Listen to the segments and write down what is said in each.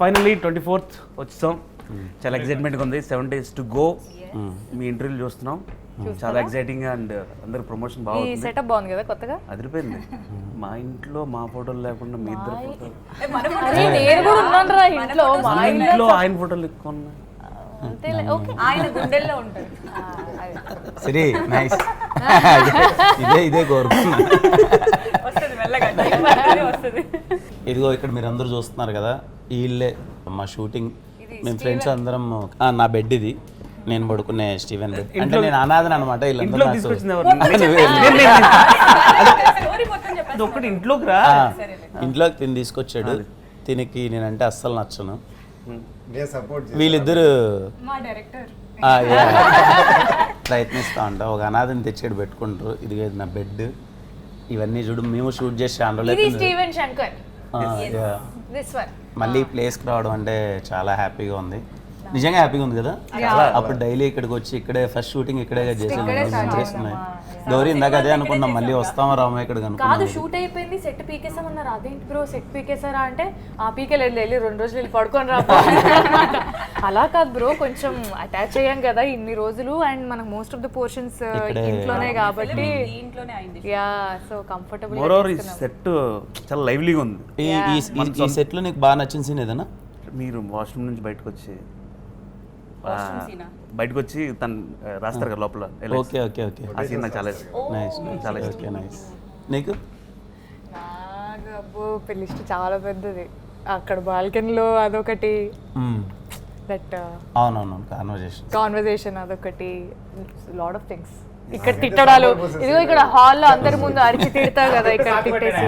Finally 24th వచ్చాం. చాలా ఎక్సైట్మెంట్గా ఉంది. 7 days to go. మీ ఇంటర్వ్యూలు చూస్తున్నాం. చాలా ఎక్సైటింగ్ అండ్ అందరు ప్రమోషన్ బాగుంది. సెటప్ బాగుంది కదా కొత్తగా అదిరిపోయింది. మా ఇంట్లో మా ఫోటోలు లేకుండా మీ ఇద్దరు ఫోటోలు, నేను కూడా ఉన్నాను రా ఇంట్లో. మా ఇంట్లో ఆయన ఫోటోలు ఎక్కువ ఉన్నాయి. ఆయన గుండెల్లో ఉంటారు. సరే నైస్. ఇదే కోరుకున్నా. ఇదిగో ఇక్కడ మీరు అందరూ చూస్తున్నారు కదా, వీళ్ళే మా షూటింగ్. మేము ఫ్రెండ్స్ అందరం. నా బెడ్ ఇది, నేను పడుకునే స్టీవెన్ బెడ్. అంటే నేను అనాథని అనమాట. ఇంట్లోకి తిని తీసుకొచ్చాడు. తినికి నేనంటే అస్సలు నచ్చను. వీళ్ళిద్దరు ప్రయత్నిస్తా ఉంటా. ఒక అనాథని తెచ్చాడు పెట్టుకుంటారు. ఇది నా బెడ్. ఇవన్నీ చూడు, మేము షూట్ చేసి మళ్ళీ ప్లేస్కి రావడం అంటే చాలా హ్యాపీగా ఉంది. నిజంగా హ్యాపీగా ఉంది కదా. అప్పుడు డైలీ ఇక్కడికి వచ్చి ఇక్కడే ఫస్ట్ షూటింగ్ ఇక్కడే చేస్తున్నాయి. గౌరీ ఇందాక అదే అనుకున్నాం, మళ్ళీ వస్తామా రామా ఇక్కడ కాదు. షూట్ అయిపోయింది, సెట్ పీకేసామన్నారు. అదేంటి బ్రో సెట్ పీకేసారా అంటే ఆ పీకేలేదు, వెళ్ళి 2 రోజులు వెళ్ళి పడుకొని రా. అలా కాదు బ్రో, కొంచెం అటాచ్ అయ్యాం కదా ఇన్ని రోజులు. అండ్ మనకు మోస్ట్ ఆఫ్ ద పోర్షన్స్ ఇంట్లోనే కాబట్టి యా, సో కంఫర్టబుల్. మోరోవర్ ఈ సెట్ చాలా లైవ్లీగా ఉంది. ఈ సెట్ లో నీకు బాగా నచ్చిన సీన్ ఏదన్నా? మీరు వాష్రూమ్ నుంచి బయటకు వచ్చి తను రాస్తారు కదా లోపల. Okay okay okay. ఆ సీన్ నాకు చాలా నైస్. చాలా ఓకే నైస్. నీకు? నాకు అబ్బో లిస్ట్ చాలా పెద్దది. అక్కడ బాల్కనీలో అదొకటి, దట్ అవునవును కాన్వర్జేషన్ అదొకటి, లాట్ ఆఫ్ థింగ్స్. ఇక్కడ తిట్టడాలు, ఇదిగో ఇక్కడ హాల్లో అందరి ముందు అరిచి తిడతావు కదా, ఇక్కడ తిట్టేసి.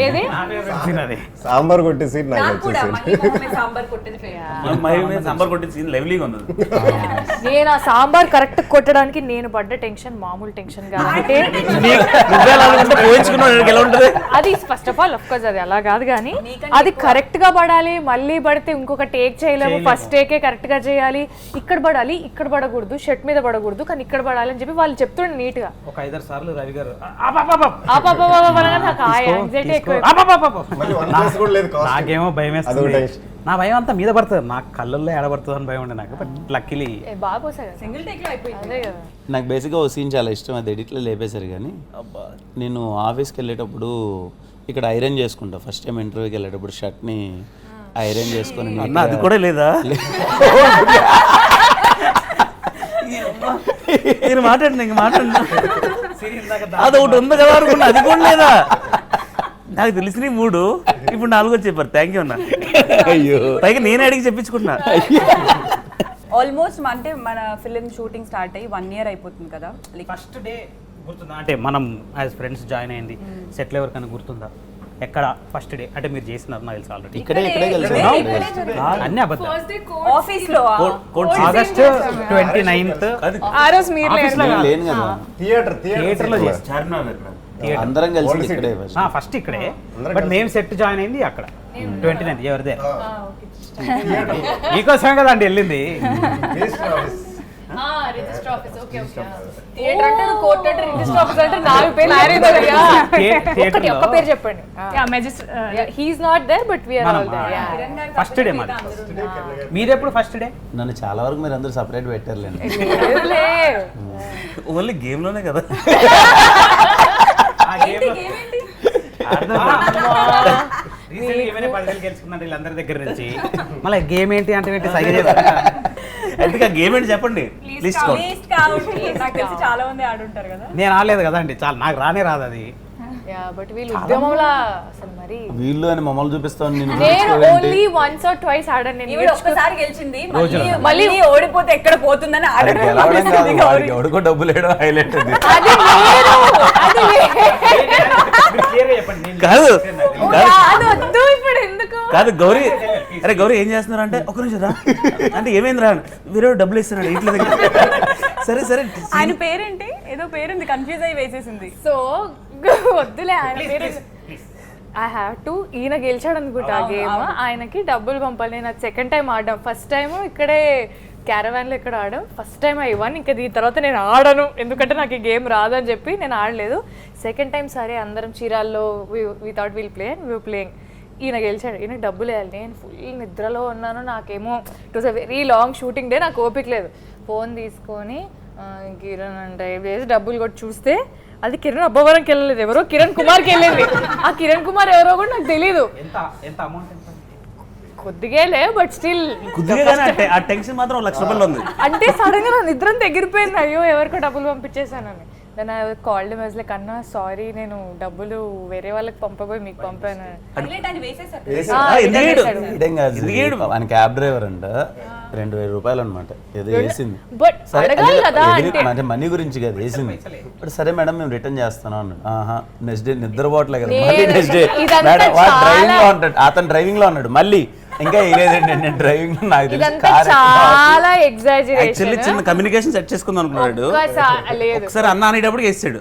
ఏది సాంబార్ కొట్టే సీన్ సాంబార్ కొట్టే సీన్ లైవ్లీగా ఉంది. నేను ఆ సాంబార్ కరెక్ట్ కొట్టడానికి నేను పడ్డ టెన్షన్ మామూలు టెన్షన్ కాబట్టి అది ఫస్ట్ ఆఫ్ ఆల్ కోర్స్ అది అలా కాదు, కానీ అది కరెక్ట్ గా పడాలి. మళ్ళీ పడితే ఇంకొక టేక్ చేయలేము. ఫస్ట్ టేకే కరెక్ట్ గా చేయాలి. ఇక్కడ పడాలి, ఇక్కడ పడకూడదు, షర్ట్ మీద పడకూడదు, కానీ ఇక్కడ పడాలి అని చెప్పి వాళ్ళు చెప్తుండే నీట్ గా. ఒక 5-6 సార్లు రవి గారు నాకేమో భయం వేస్తుంది. నా భయం అంతా మీద పడుతుంది, నాకు కళ్ళల్లో ఏడబడుతుంది అని భయం ఉండే నాకు. బట్ లక్కీలీ బాగా సింగిల్ టేక్ లో అయిపోయింది. నాకు బేసిక్గా ఓ సీన్ చాలా ఇష్టం, అది ఎడిట్లో లేపేశారు. కానీ నేను ఆఫీస్కి వెళ్ళేటప్పుడు ఇక్కడ ఐరన్ చేసుకుంటా. ఫస్ట్ టైం ఇంటర్వ్యూకి వెళ్ళేటప్పుడు షర్ట్ని ఐరన్ చేసుకొని. అది కూడా లేదా? నేను మాట్లాడినా అది ఒకటి ఉంది కదా అనుకున్నా, అది కూడా లేదా? నాకు తెలిసిన 3, ఇప్పుడు 4 చెప్పారు. థ్యాంక్ యూ అన్న. పైగా నేనే అడిగి చెప్పించుకుంటున్నా. ఆల్మోస్ట్ అంటే మన ఫిలిం షూటింగ్ స్టార్ట్ అయ్యి 1 year అయిపోతుంది కదా. ఫస్ట్ డే గుర్తుందా? అంటే మనం యాజ్ ఫ్రెండ్స్ జాయిన్ అయింది సెటిల్ ఎవరికైనా గుర్తుందా? ఎక్కడ ఫస్ట్ డే అంటే మీరు చేసినారు నాకు తెలుసు ఆల్రెడీ. ఇక్కడే అన్ని అబద్ధం. ఆఫీస్ లో ఆగస్ట్ 29th ఆ రోజు మీరు లేను కదా, థియేటర్ లో చేస్తారు. అందరం కలిసి ఇక్కడే ఫస్ట్ ఇక్కడే. బట్ మేము సెట్ జాయిన్ అయింది అక్కడ 29th. ఎవరిదే మీకోసమే కదా అండి వెళ్ళింది. Register office. Okay okay. Theatre అంటే కోర్ట్ అంటే రిజిస్టర్ ఆఫీస్ అంటే 4 పేర్లు మారేదయ్యా. ఒక్క పేరు చెప్పండి. Yeah magistrate. He is not there but we are all there. Yeah first day మాది. మీరెప్పుడు ఫస్ట్ డే? నన్ను చాలా వరకు మీరు అందరూ సెపరేట్ పెట్టారులేండి. ఓన్లీ గేమ్ లోనే కదా. ఏమైనా 10 వేలు గెలుచుకున్నాడు వీళ్ళందరి దగ్గర నుంచి. మళ్ళీ గేమ్ ఏంటి అంటే అంటే గేమ్ ఏంటి చెప్పండి. చాలా మంది ఆడుంటారు కదా. నేను ఆడలేదు కదా అండి, చాలా నాకు రానే రాదు అది. బట్ వీళ్ళు ఉద్యమంలా అసలు మరి వీళ్ళు అని మమ్మల్ని చూపిస్తాను. నేను ఓన్లీ వన్స్ ఆర్ ట్వైస్ ఆడాను. నేను ఒక్కసారి గెలిచింది, మళ్ళీ ఓడిపోతే ఎక్కడ పోతుందని ఎవడికో డబ్బులు వేయడం హైలైట్. కాదు గౌరీ, అరే గౌరీ ఏం చేస్తున్నారు అంటే ఒక నిమిషం రా అంటే ఏమైంది రా, వీరో డబ్బులు ఇస్తున్నాడు ఇంట్లో దగ్గర. సరే సరే. ఆయన పేరేంటి? ఏదో పేరుంది, కన్ఫ్యూజ్ అయ్యి వేసేసింది. సో వద్దులే ఆయన పేరు. I have to. ఈయన గెలిచాడు అనుకుంటా ఆ గేమ్. ఆయనకి డబ్బులు పంపాలి. నేను అది సెకండ్ టైం ఆడాం. ఫస్ట్ టైం ఇక్కడే క్యారవాన్లో ఇక్కడ ఆడాం. First time I won. ఇంకా దీని తర్వాత నేను ఆడను, ఎందుకంటే నాకు ఈ గేమ్ రాదని చెప్పి నేను ఆడలేదు. సెకండ్ టైం సరే అందరం చీరాల్లో we thought will play and we playing. ఈయన గెలిచాడు, ఈయనకి డబ్బులు వేయాలి. నేను ఫుల్ నిద్రలో ఉన్నాను, నాకేమో it was a very long shooting day, నాకు ఓపిక లేదు. ఫోన్ తీసుకొని కిరణ్ అంటే వేసి డబ్బులు కొట్టి చూస్తే అది కిరణ్ అబ్బవరంకి వెళ్ళలేదు, ఎవరో కిరణ్ కుమార్కి వెళ్ళింది. ఆ కిరణ్ కుమార్ ఎవరో కూడా నాకు తెలీదు. ఎంత అమౌంట్ ఎంత? కొద్దిగాలే బట్ స్టిల్ కుదిరిగానే ఆ టెన్షన్ మాత్రం 1,00,000 రూపాయలు ఉంది. అంటే సడన్గా నా నిద్ర అంతా ఎగిరిపోయింది, అయ్యో ఎవరికో డబ్బులు పంపించేసానని. Then I called him like అన్నా సారీ, నేను డబ్బులు వేరే వాళ్ళకి పంపబోయి మీకు పంపాను. ఇదేం కాదు, ఆయన క్యాబ్ డ్రైవర్ అంట, 2,000 రూపాయలు అనమాట ఏదో వేసింది. బట్ అడగాలి కదా అంటే మనీ గురించి కదా వేసింది. బట్ సరే మేడం మేము రిటర్న్ చేస్తాను అన్నాడు. ఆహా నెక్స్ట్ డే నిద్రపోవట్లే కదా, మళ్ళీ నెక్స్ట్ డే మేడం వాడు డ్రైవింగ్ లో ఉంటాడు, అతను డ్రైవింగ్ లో ఉన్నాడు, మళ్ళీ ఇంకా వేయలేదండి నేను డ్రైవింగ్ లో, నాకు తెలిసి చాలా యాక్చువల్లీ ఎగ్జాజరేషన్. చిన్న కమ్యూనికేషన్ సెట్ చేసుకుందాం అనుకున్నాడు, లేదు ఒకసారి అన్న అనేటప్పుడు వేసాడు.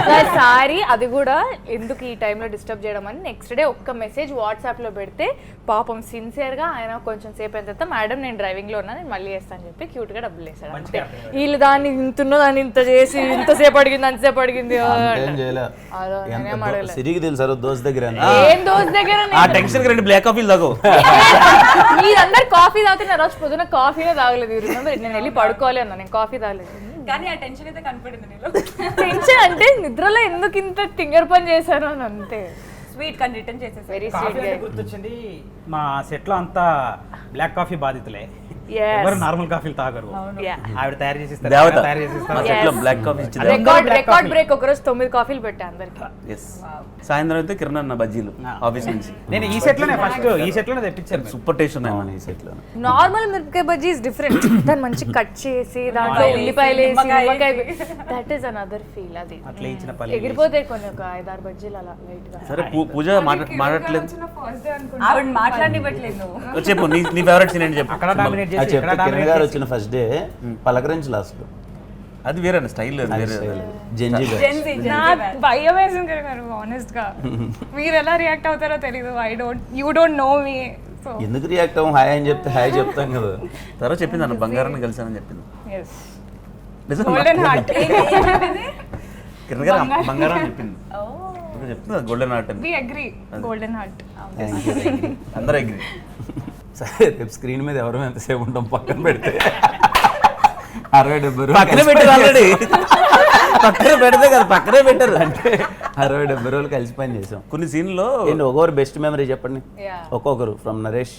ఒక్కసారి అది కూడా ఎందుకు ఈ టైంలో డిస్టర్బ్ చేయడం అని నెక్స్ట్ డే ఒక్క మెసేజ్ వాట్సాప్ లో పెడితే పాపం సిన్సియర్ గా ఆయన కొంచెం సేపు అయిన తర్వాత మేడం నేను డ్రైవింగ్ లో ఉన్నా, నేను మళ్ళీ చేస్తాను చెప్పి క్యూట్ గా డబ్బులు వేసాడు. అంతే. వీళ్ళు దాన్ని ఇంతున్నో దాన్ని ఇంత చేసి ఇంతసేపు అడిగింది అంతసేపు అడిగింది సిరికి తెలుసారు దోస్త్ దగ్గర ఏం దోస్త్ దగ్గర ఆ టెన్షన్ కి 2 బ్లాక్ కాఫీలు తాగు. మీరందరూ కాఫీ తాగుతున్న రోజు పొద్దున కాఫీనే తాగలేదు. నేను వెళ్ళి పడుకోవాలి అన్నా, నేను కాఫీ తాగలేదు. కానీ ఆ టెన్షన్ అయితే కనపడింది నీలో. టెన్షన్ అంటే నిద్రలో ఎందుకు ఇంత తింగర్ పని చేశాను అని అంతే. స్వీట్ కానీ రిటర్న్ చేసేసి వెరీ కాఫీ స్వీట్ అంటే గుర్తొచ్చింది, మా సెట్లో అంతా బ్లాక్ కాఫీ బాధితులే, ఎవరు నార్మల్ కాఫీలు తాగరు. ఆవిడ తయారు చేసిస్తారు, దేవత తయారు చేసిస్తారు. మా సెట్లో బ్లాక్ కాఫీ ఇచ్చింది. రికార్డ్ బ్రేక్ ఒకరోజు 9 కాఫీలు పెట్టా అందరికి. సాయంత్రం అయితే కిరణ్ అన్న బజ్జీలు ఆఫీస్ నుంచి. నేను ఈ సెట్లోనే ఫస్ట్ ఈ సెట్లోనే తెప్పించాను. సూపర్ టేస్ట్ ఉన్నాయి ఈ సెట్ లో. నార్మల్ మిరపకాయ బజ్జీ ఇస్ డిఫరెంట్. దాన్ని మంచి కట్ చేసి దాంట్లో ఉల్లిపాయలు వేసి నిమ్మకాయ, దట్ ఈస్ అనదర్ ఫీల్. అది అట్లా ఇచ్చిన పల్లె ఎగిరిపోతాయి కొన్ని ఒక 5-6 బజ్జీలు అలా లైట్ గా. సరే పూజ మాట్లాడట్లేదు, ఆవిడ మాట్లాడివ్వట్లేదు నువ్వు. చెప్పు నీ ఫేవరెట్ సీన్ ఏంటి చెప్పు. అక్కడ డామినేట్ అది చేసి చెప్తే కిరణ్ గారు వచ్చిన ఫస్ట్ డే పలకరించి లాస్ట్ లో అది వేరే స్టైల్ వేరే. జెంజీ నాకు భయం వేసింది గారు ఆనెస్ట్ గా. మీరు ఎలా రియాక్ట్ అవుతారో తెలీదు. You don't know me. So ఎందుకు రియాక్ట్ అవ్వం, హాయ్ అని చెప్తే హాయ్ చెప్తాం కదా. తర్వాత చెప్పింది అన్న బంగారాన్ని కలిసానని చెప్పింది. ఎస్ నిజం గోల్డెన్ హార్ట్. కిరణ్ గారు బంగారం అని చెప్పింది, చెప్తుంది గోల్డెన్ హార్ట్ అని. We agree, golden heart. అందరూ అగ్రీ. సరే రేపు స్క్రీన్ మీద ఎవరు ఎంతసేపు ఉంటాం పక్కన పెడితే 60-70 పక్కనే పెట్టారు ఆల్రెడీ, పక్కనే పెడితే కదా పక్కనే పెట్టారు. అంటే 60-70 రోజులు కలిసి పని చేసాం. కొన్ని సీన్లో ఏంటి ఒక్కొక్కరు బెస్ట్ మెమరీ చెప్పండి, ఒక్కొక్కరు. ఫ్రమ్ నరేష్.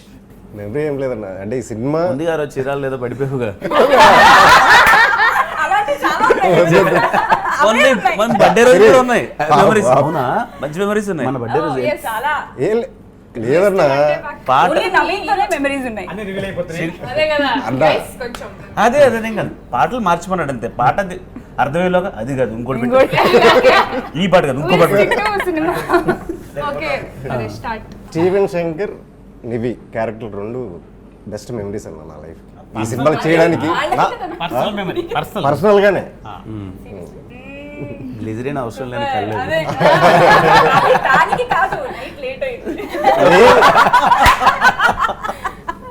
మెమరీ ఏం లేదన్న, అంటే ఈ సినిమా ముందు గారు చీరాలు లేదో పడిపోయావుగా. మన బర్త్డే రోజు కూడా ఉన్నాయి మెమరీస్. అవునా, మంచి మెమరీస్ ఉన్నాయి. మన బర్త్డే రోజు చాలా ఏం లేదన్నా. పాట మెమరీస్ ఉన్నాయి. అన్ని రివీల్ అయిపోతున్నాయి. అదే కదా అన్నా. కొంచెం అదే నేను కాదు, పాటలు మార్చిపోన్నాడు అంతే. పాట అర్థమయ్యేలోగా అది కాదు ఇంకోటి పెట్టు, ఈ పాట కాదు ఇంకో పాట పెట్టు. Cinema okay start. Steven Shankar నివి క్యారెక్టర్ 2 బెస్ట్ మెమరీస్ అన్న నా లైఫ్. ఈ సినిమాలు చేయడానికి పర్సనల్ మెమరీ, పర్సనల్. పర్సనల్ గానే గ్లిజరిన్ అవసరం లేని కళ్ళు. దానికి కాదు, నైట్ లేట్ అయింది.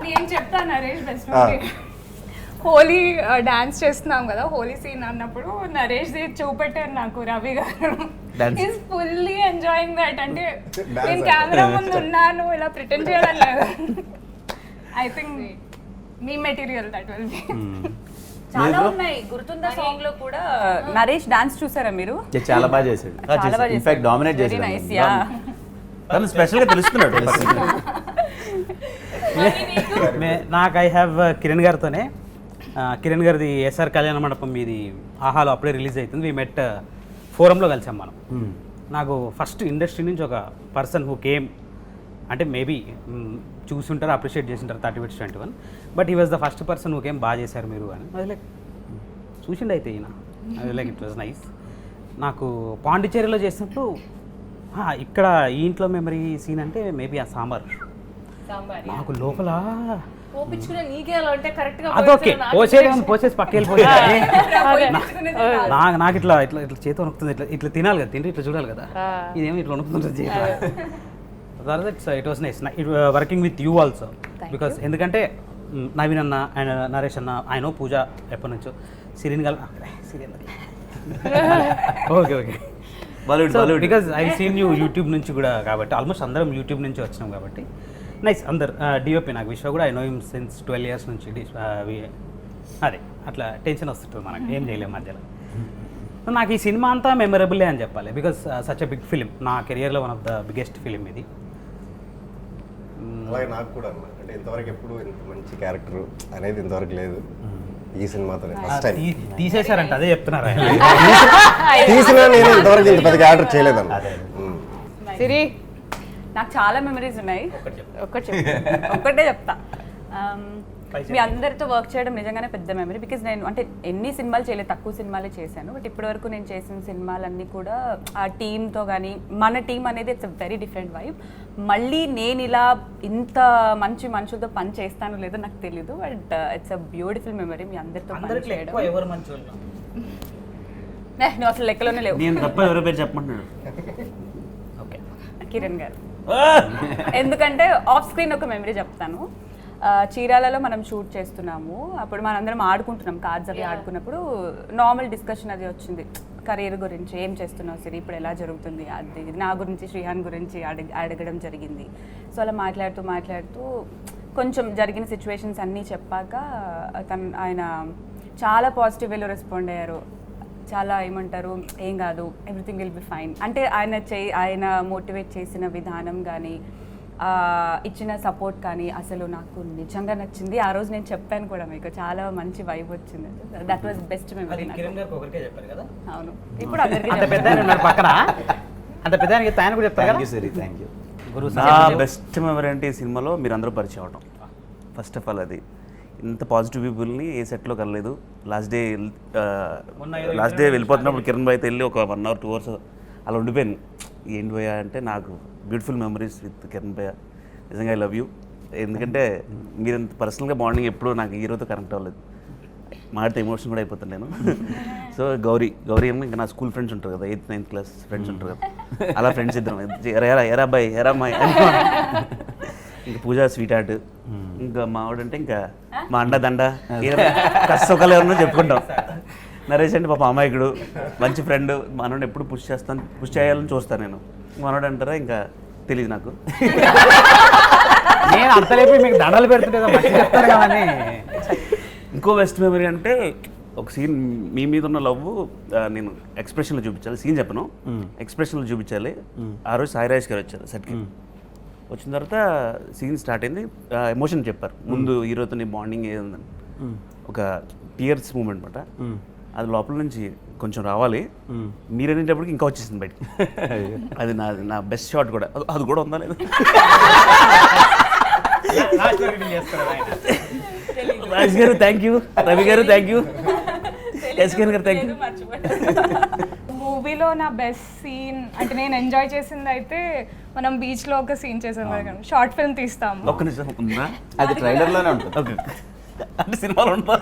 నేను చెప్తాను నరేష్ బెస్ట్ హోలీ డాన్స్ చేస్తున్నాం కదా, హోలీ సీన్ అన్నప్పుడు నరేష్ చూపెట్టారు నాకు రవి గారు. Is fully enjoying that. అంటే నేను కెమెరా ముందు ఉన్నాను ఇలా ప్రిటెండ్ చేయడం లేదు. I think me material that will be. చాలా ఉన్నాయి. గుర్తుందా సాంగ్ లో కూడా నరేష్ డాన్స్ చూసారా మీరు? చాలా బాగా చేశాడు, ఇన్ఫాక్ట్ డామినేట్ వెరీ నైస్. చేశాడు. యా, తను స్పెషల్గా తెలుస్తున్నాడు. నాకు ఐ హ్యావ్ కిరణ్ గారితోనే, కిరణ్ గారిది ఎస్ఆర్ కళ్యాణ మండపం మీది ఆహాలో అప్పుడే రిలీజ్ అవుతుంది. వీ మెట్ ఫోరంలో కలిసాం మనం. నాకు ఫస్ట్ ఇండస్ట్రీ నుంచి ఒక పర్సన్ హూ కేమ్, అంటే మేబీ చూసుంటారు, అప్రిషియేట్ చేసింటారు 30-21, but he was the first person who came, బాగా చేశారు మీరు అని. అది లైక్ చూసిండు అయితే ఈయన, అది లైక్ ఇట్ వాజ్ నైస్. నాకు పాండిచేరిలో చేసినప్పుడు ఇక్కడ ఈ ఇంట్లో మెమరీ సీన్ అంటే మేబీ ఆ సాంబార్. నాకు లోపల పోపించుకునే నీకే అలా అంటే కరెక్ట్ గా అదొకే పోసేసి పక్క వెళ్ళిపోయి నాకు ఇట్లా ఇట్లా ఇట్లా చేతి వణుకుతుంది, ఇట్లా ఇట్లా తినాలి కదా, తింటే ఇట్లా చూడాలి కదా, ఇదేమో ఇట్లా వణుకుతుంది. It was nice working with you also, because ఎందుకంటే నవీన్ అన్న అండ్ నరేష్ అన్న, ఆయన పూజ ఎప్పటి నుంచో సిరిన్ గల Syrian. Okay okay Bollywood because I seen you YouTube నుంచి కూడా కాబట్టి ఆల్మోస్ట్ అందరం యూట్యూబ్ నుంచి వచ్చినాం కాబట్టి నైస్ అందరు డిఓపి నాకు విశ్వ కూడా I know him since 12 years నుంచి అదే అట్లా టెన్షన్ వస్తుంటుంది మనకి ఏం చేయలేము మధ్యలో. సో నాకు ఈ సినిమా అంతా మెమరబుల్లే అని చెప్పాలి because such a big film, నా కెరియర్లో one of the biggest film ఇది. అలాగే నాకు కూడా అన్న, అంటే ఇంతవరకు ఎప్పుడు ఇంత మంచి క్యారెక్టర్ అనేది ఇంతవరకు లేదు. ఈ సినిమాతోనే ఫస్ట్ టైం తీసేశారంట, అదే చెప్తున్నారు. తీసినా నేను ఇంతవరకు ఇంత పెద్ద క్యారెక్టర్ చేయలేదన్న. సిరి నాకు చాలా మెమరీస్ ఉన్నాయి. ఒక్కటే చెప్తా. మీ అందరితో వర్క్ చేయడం నిజంగానే పెద్ద మెమరీ. బికాజ్ నేను అంటే ఎన్ని సినిమాలు చేయలేదు, తక్కువ సినిమాలే చేశాను. బట్ ఇప్పటివరకు నేను చేసిన సినిమాలన్నీ కూడా ఆ టీంతో కానీ, మన టీం అనేది it's a very different vibe. మళ్ళీ నేను ఇలా ఇంత మంచి మనుషులతో పని చేస్తానో లేదో నాకు తెలీదు. But it's a beautiful memory మీ అందరితో పని చేయడం. నువ్వు అసలు లెక్కలోనే లేవు. నేను తప్ప ఎవరో పేరు చెప్పమంటున్నాడు. ఓకే, కిరణ్ గారు. ఎందుకంటే ఆఫ్ స్క్రీన్ ఒక మెమరీ చెప్తాను. చీరాలలో మనం షూట్ చేస్తున్నాము. అప్పుడు మనందరం ఆడుకుంటున్నాం, కార్డ్స్ అవి ఆడుకున్నప్పుడు నార్మల్ డిస్కషన్ అది వచ్చింది. కెరీర్ గురించి ఏం చేస్తున్నావు సిరి, ఇప్పుడు ఎలా జరుగుతుంది, అది నా గురించి శ్రీహాన్ గురించి అడగడం జరిగింది. సో అలా మాట్లాడుతూ కొంచెం జరిగిన సిచ్యువేషన్స్ అన్నీ చెప్పాక ఆయన చాలా పాజిటివ్ వేలో రెస్పాండ్ అయ్యారు. చాలా ఏమంటారు, ఏం కాదు, ఎవ్రీథింగ్ విల్ బి ఫైన్. అంటే ఆయన మోటివేట్ చేసిన విధానం కానీ, ఇచ్చిన సపోర్ట్ కానీ అసలు నాకు నిజంగా నచ్చింది. ఆ రోజు నేను చెప్పాను కూడా మీకు, చాలా మంచి వైబ్ వచ్చింది. That was best memory. అవును, ఇప్పుడు నా బెస్ట్ మెమరీ అంటే ఈ సినిమాలో మీరు అందరూ పరిచయం అవడం. ఫస్ట్ ఆఫ్ ఆల్ అది ఇంత పాజిటివ్ పీపుల్ని ఏ సెట్లో కలలేదు. లాస్ట్ డే వెళ్ళిపోతున్నప్పుడు కిరణ్ భాయ్తో వెళ్ళి ఒక 1 hour 2 hours అలా ఉండిపోయాను. ఏంటి భయ్యా అంటే నాకు బ్యూటిఫుల్ మెమరీస్ విత్ కిరణ్ భయ్య. నిజంగా ఐ లవ్ యూ. ఎందుకంటే మీరు ఇంత పర్సనల్గా బాండింగ్ ఎప్పుడు నాకు హీరోతో కనెక్ట్ అవ్వలేదు. మాడితే ఎమోషన్ కూడా అయిపోతాను నేను. సో గౌరీ ఏమో ఇంకా నా స్కూల్ ఫ్రెండ్స్ ఉంటారు కదా, 8th 9th class ఫ్రెండ్స్ ఉంటారు కదా, అలా ఫ్రెండ్స్ ఇద్దరం. ఎరా అబ్బాయి ఎరా అమ్మాయి. ఇంకా పూజ స్వీట్ హార్ట్, ఇంకా మావాడంటే ఇంకా మా అండదండ, కష్టసుఖాలు ఎవరన్నా చెప్పుకుంటాం. నరేష్ అంటే పాప అమాయకుడు, మంచి ఫ్రెండ్. మనోడు ఎప్పుడు పుష్ చేయాలని చూస్తాను నేను. మనోడు అంటారా ఇంకా తెలియదు నాకు. నేను అంతలేపి మీకు దండలు పెడుతుంటే కానీ. ఇంకో బెస్ట్ మెమరీ అంటే ఒక సీన్ మీ మీద ఉన్న లవ్ నేను ఎక్స్ప్రెషన్లో చూపించాలి. సీన్ చెప్పను, ఎక్స్ప్రెషన్లో చూపించాలి. ఆ రోజు సాయి రాజేష్ గారు వచ్చారు సెట్కి. వచ్చిన తర్వాత సీన్ స్టార్ట్ అయింది. ఎమోషన్ చెప్పారు ముందు, హీరోతో నీ బాండింగ్ ఏముందని. ఒక టీయర్స్ మూమెంట్ అనమాట. అది లోపల నుంచి కొంచెం రావాలి. మీరు అనేటప్పటికి ఇంకా వచ్చేసింది బయట. అది నా బెస్ట్ షాట్ కూడా. అది కూడా ఉందా లేదు. రాజ్ గారు థ్యాంక్ యూ, రవి గారు థ్యాంక్ యూ, ఎస్కేన్ గారు థ్యాంక్ యూ. మూవీలో నా బెస్ట్ సీన్ అంటే నేను ఎంజాయ్ చేసింది అయితే మనం బీచ్లో ఒక సీన్ చేసాం కదా, షార్ట్ ఫిల్మ్ తీస్తాము. ఒక్క నిమిషం ఉందా? అది ట్రైలర్లోనే ఉంటుంది. ఓకే, అంటే సినిమాలో ఉంటుందా?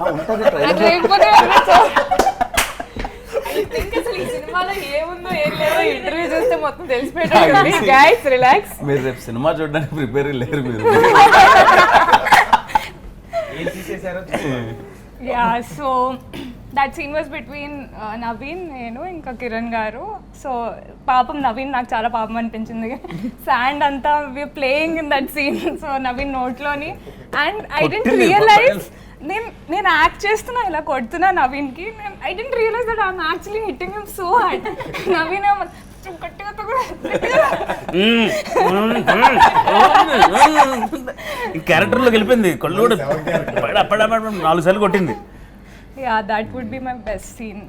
అసలు ఈ సినిమాలో ఏముందో ఏం లేదో ఇంటర్వ్యూ చూస్తే మొత్తం తెలిసిపోయింది. Guys relax. మీరు రేపు సినిమా చూడడానికి ప్రిపేర్ లేరు మీరు. Yeah, so that scene was between Naveen, నేను ఇంకా కిరణ్ గారు. సో పాపం నవీన్ నాకు చాలా పాపం అనిపించింది. శాండ్ అంతా we're playing in that scene. So Naveen నోట్లోని, అండ్ ఐ డెంట్ రియలైజ్ నేను యాక్ట్ చేస్తున్నా ఇలా కొడుతున్నా నవీన్కి. I didn't realise that I'm actually hitting him so hard. Naveen గట్టిగా క్యారెక్టర్లోకి వెళ్ళిపోయింది. కళ్ళు కూడా 4 సార్లు కొట్టింది. Yeah, that would be my best scene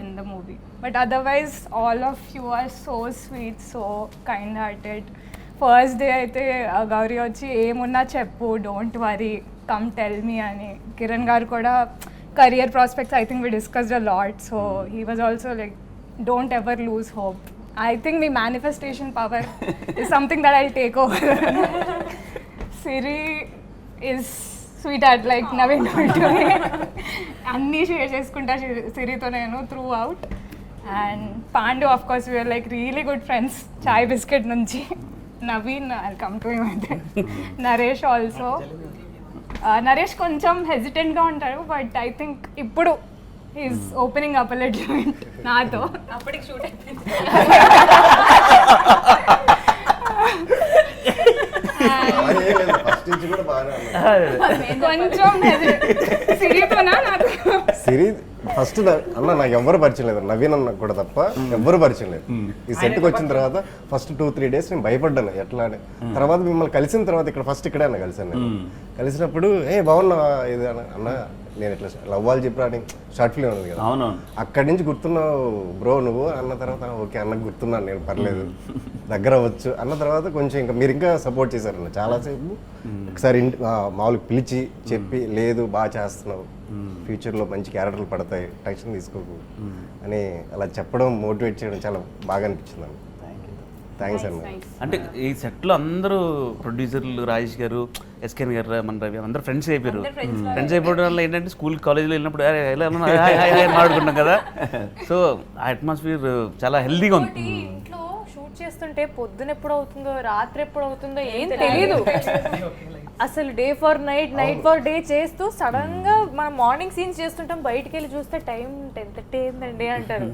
in the movie. But otherwise, all of you are so sweet, so kind-hearted. First day అయితే గౌరీ వచ్చి ఏమున్నా చెప్పు, don't worry, come tell me అని. కిరణ్ గారు కూడా career prospects I think we discussed a lot. So he was also like don't ever lose hope. I think my manifestation power is something that I'll take over. Siri is sweetheart like Naveen told me. అన్నీ share చేసుకుంటా సిరితో నేను throughout. And Pandu of course we're like really good friends చాయ్ biscuit నుంచి. Naveen I'll come to him అయితే. Naresh also. Naresh కొంచెం హెజిటెంట్గా ఉంటాడు, బట్ ఐ థింక్ ఇప్పుడు హీస్ ఓపెనింగ్ అప్ నాతో అప్పటికి షూట్ అయిపోయింది. ఫస్ట్ నుంచి కూడా బాగానే కొంచెం సిరితోనా నాకు సిరి ఫస్ట్ అన్న నాకు ఎవ్వరు పరిచయం లేదు, నవీన్ అన్న కూడా తప్ప ఎవ్వరు పరిచయం లేదు. ఈ సెట్కి వచ్చిన తర్వాత ఫస్ట్ 2-3 days నేను భయపడ్డాను ఎట్లా అని. తర్వాత మిమ్మల్ని కలిసిన తర్వాత ఇక్కడ ఫస్ట్ ఇక్కడే అన్న కలిసాను నేను. కలిసినప్పుడు బాగున్నావా ఇది అన్న, నేను ఇట్లా లవ్వాలు చెప్పరా అని షార్ట్ ఫిల్మ్ ఉంది కదా, అవునవును. అక్కడి నుంచి గుర్తున్నావు బ్రో నువ్వు అన్న తర్వాత ఓకే అన్నకు గుర్తున్నాను నేను, పర్లేదు దగ్గర అవ్వచ్చు అన్న తర్వాత కొంచెం ఇంకా మీరు ఇంకా సపోర్ట్ చేశారన్న చాలాసేపు. ఒకసారి మామూలుగా పిలిచి చెప్పి లేదు బాగా చేస్తున్నావు, ఫ్యూచర్లో మంచి క్యారెక్టర్లు పడతాయి, టెన్షన్ తీసుకోకు అని అలా చెప్పడం, మోటివేట్ చేయడం చాలా బాగా అనిపించింది అన్న. థ్యాంక్స్ అన్న. అంటే ఈ సెట్లో అందరూ ప్రొడ్యూసర్లు రాజేష్ గారు, ఎస్కేన్ గారు, మన రవి అందరూ ఫ్రెండ్స్ అయిపోయారు. ఫ్రెండ్స్ అయిపోవడం వల్ల ఏంటంటే స్కూల్ కాలేజ్లో వెళ్ళినప్పుడు ఎలా మాట్లాడుకుంటాం కదా. సో ఆ అట్మాస్ఫియర్ చాలా హెల్దీగా ఉంది. ఇంట్లో షూట్ చేస్తుంటే పొద్దున ఎప్పుడు అవుతుందో రాత్రి ఎప్పుడు అవుతుందో ఏం తెలీదు. అసలు day for night, night for day చేస్తూ సడన్ గా మనం మార్నింగ్ సీన్స్ చేస్తుంటాం, బయటికి వెళ్ళి చూస్తే టైం 10:30 అయిందండి అంటారు.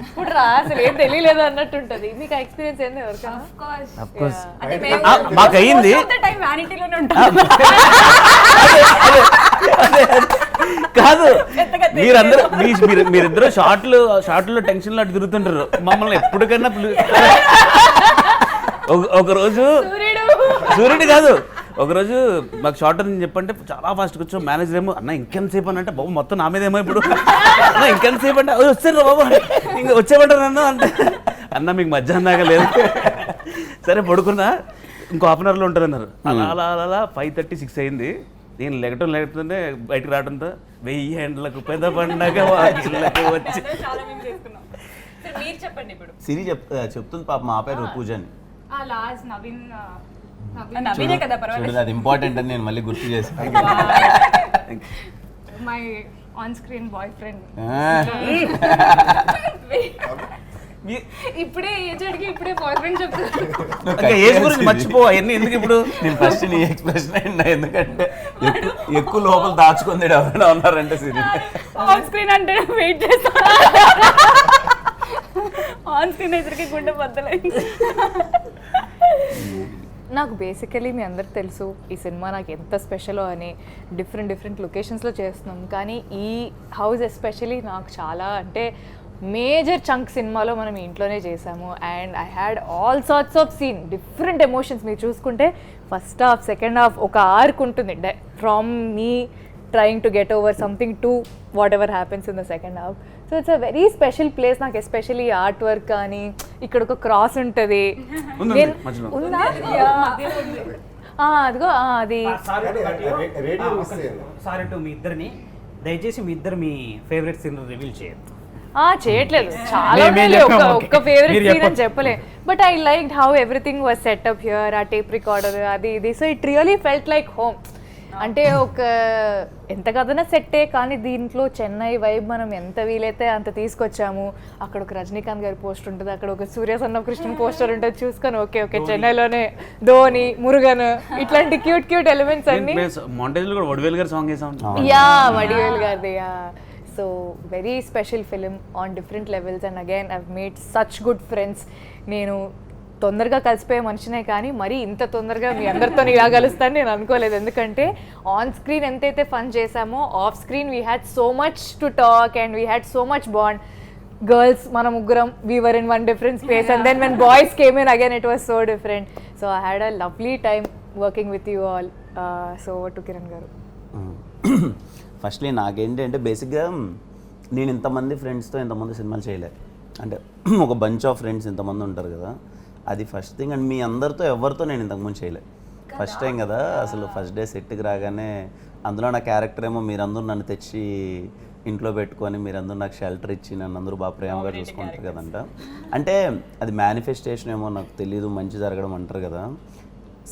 ఇప్పుడు రా అసలు ఏం తెలియలేదు అన్నట్టు ఉంటది. మీకు ఎక్స్పీరియన్స్ ఏంది ఎవరికైనా? అఫ్ కోర్స్ మాకు అయింది. టైం వ్యానిటీలోనే ఉంటాం. కాదు మీరందరూ మీరిద్దరు షార్ట్లో టెన్షన్లో అటు తిరుగుతుంటారు. మమ్మల్ని ఎప్పటికైనా ఒకరోజు సూర్యుడు కాదు, ఒకరోజు మాకు షార్ట్ అని చెప్పంటే చాలా ఫాస్ట్గా వచ్చాం. మేనేజర్ ఏమో అన్న ఇంకెంతసేపు అని అంటే బాబు మొత్తం నా మీద ఏమో ఇప్పుడు అన్న ఇంకెంతసేపు అంటే వచ్చారు బాబు ఇంకా వచ్చేమంటారు అన్న అంటే అన్న మీకు మధ్యాహ్నం దాకా లేదు, సరే పడుకున్నా ఇంకో హాఫ్ అన్ అవర్లో ఉంటారన్నారు. అలా అలా అలా 5:30-6 అయింది. నేను లేకపోతే బయటకు రావడంతో 1000 ఎండ్లకు పెద్ద పండగ వాకిళ్ళకు వచ్చి చాలా మేము చేసుకున్నాం. సరే మీరు చెప్పండి ఇప్పుడు. సిరి చెప్తుంది పాప మా పేరు పూజ అని. లాస్ట్ నవీన్ నవీనే కదా పర్వాలేదు. చూడదు, అది ఇంపార్టెంట్ అని నేను మళ్ళీ గుర్తు చేశాను. My on screen boy friend. ఇప్పుడే ఏజ్ అడిగి ఇప్పుడే బాయ్ ఫ్రెండ్ చెప్తాను. ఏజ్ గురించి మర్చిపో అవన్నీ ఎందుకు ఇప్పుడు. నేను ఫస్ట్ నీ ఎక్స్ప్రెషన్ అయినా, ఎందుకంటే ఎక్కువ లోపల దాచుకుంది ఎవరైనా ఉన్నారంటే సిరి ఆన్ స్క్రీన్ అంటే వెయిట్ చేస్తా. ఆన్ స్క్రీన్ ఎదురుకి గుండె బద్దలైంది. నాకు బేసికలీ మీ అందరికి తెలుసు ఈ సినిమా నాకు ఎంత స్పెషలో అని. డిఫరెంట్ లొకేషన్స్లో చేస్తున్నాం, కానీ ఈ హౌస్ ఎస్పెషలీ నాకు చాలా అంటే మేజర్ చంక్ సినిమాలో మనం ఇంట్లోనే చేసాము. And I had all sorts of scene, different emotions. మీరు చూసుకుంటే ఫస్ట్ హాఫ్, సెకండ్ హాఫ్ ఒక ఆర్క్ ఉంటుంది from me trying to get over something to whatever happens in the second half. So it's a very special place నాకు, especially art work కానీ. ఇక్కడ ఒక cross ఉంటుంది, ఉందా? అదిగో అది. సారీ టు మీ ఇద్దరిని, దయచేసి మీ ఇద్దరు మీ ఫేవరెట్ సీన్ రివీల్ చేయొద్దు. చేయట్లేదు, చాలా ఒక్క ఫేవరెట్ సీన్ అని చెప్పలే. But I like how everything was setup here. ఆ టేప్ రికార్డర్ అది ఇది. So it really felt like home. అంటే ఒక ఎంత కదన్నా సెట్టే, కానీ దీంట్లో చెన్నై వైబ్ మనం ఎంత వీలైతే అంత తీసుకొచ్చాము. అక్కడ ఒక రజనీకాంత్ గారి పోస్టర్ ఉంటుంది, అక్కడ ఒక సూర్య సన్న కృష్ణ పోస్టర్ ఉంటుంది. చూసుకొని ఓకే చెన్నైలోనే ధోని, మురుగన్ ఇట్లాంటి క్యూట్ ఎలిమెంట్స్ అన్ని. మాంటేజ్లో కూడా వడివేల్ గారి సాంగ్ వేసాం. వడివేల్ గారిది. So very special film on different levels. And again I've made such good friends. నేను తొందరగా కలిసిపోయే మనిషినే, కానీ మరీ ఇంత తొందరగా మీ అందరితో ఇలా కలుస్తాను నేను అనుకోలేదు. ఎందుకంటే ఆన్ స్క్రీన్ ఎంతైతే ఫన్ చేసామో, off screen we had so much to talk and we had so much bond. Girls మన ముగ్గురం, we were in one different space, and then when boys came in again it was so different. So I had a lovely time working with you all. So to Kiran garu, firstly నాకేంటి అంటే బేసిక్గా నేను ఇంతమంది ఫ్రెండ్స్తో ఇంతమంది సినిమాలు చేయలేదు. అంటే ఒక బంచ్ ఆఫ్ ఫ్రెండ్స్ ఇంతమంది ఉంటారు కదా, అది ఫస్ట్ థింగ్. అండ్ మీ అందరితో ఎవరితో నేను ఇంతకుముందు చేయలేదు, ఫస్ట్ టైం కదా. అసలు ఫస్ట్ డే సెట్కి రాగానే అందులో నా క్యారెక్టర్ ఏమో మీరందరూ నన్ను తెచ్చి ఇంట్లో పెట్టుకొని మీరందరూ నాకు షెల్టర్ ఇచ్చి నన్ను అందరూ బాగా ప్రేమగా చూసుకుంటారు కదంట. అంటే అది మేనిఫెస్టేషన్ ఏమో నాకు తెలియదు, మంచి జరగడం అంటారు కదా.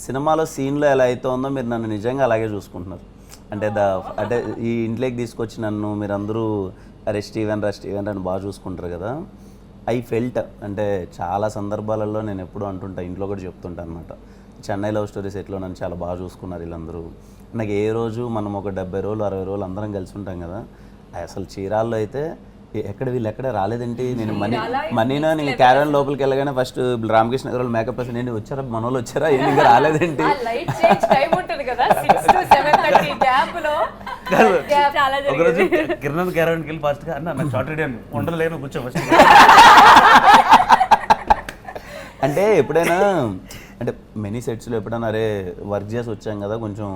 సినిమాలో సీన్లో ఎలా అయితే ఉందో మీరు నన్ను నిజంగా అలాగే చూసుకుంటున్నారు. అంటే అంటే ఈ ఇంట్లోకి తీసుకొచ్చి నన్ను మీరందరూ రెస్ట్ ఈవెంట్ అని బాగా చూసుకుంటారు కదా. ఐ ఫెల్ట్ అంటే చాలా సందర్భాలలో నేను ఎప్పుడూ అంటుంటా, ఇంట్లో కూడా చెప్తుంటా అనమాట, చెన్నై లవ్ స్టోరీ సెట్లో నన్ను చాలా బాగా చూసుకున్నారు వీళ్ళందరూ. నాకు ఏ రోజు మనం ఒక 70 రోజులు 60 రోజులు అందరం కలిసి ఉంటాం కదా, అసలు చీరాల్లో అయితే ఎక్కడ వీళ్ళు ఎక్కడ రాలేదేంటి, నేను మనీనా నేను క్యారవన్ లోపలికి వెళ్ళగానే ఫస్ట్ రామకృష్ణ గారు మేకప్ వేసి నేను వచ్చారా మనోళ్ళు వచ్చారా ఏంటి ఇంకా రాలేదేంటి. లైట్ చేంజ్ టైం ఉంటుంది కదా 6 to 7:30 గ్యాప్ లో చాలా ఒకరోజు కిరణ్ క్యారవన్కి వెళ్ళి ఫాస్ట్గా అన్న నాకు షార్ట్ రెడీ అని ఉండలేను కూర్చో ఫస్ట్. అంటే ఎప్పుడైనా అంటే మెనీ సెట్స్లో ఎప్పుడైనా అరే వర్క్ చేసి వచ్చాం కదా కొంచెం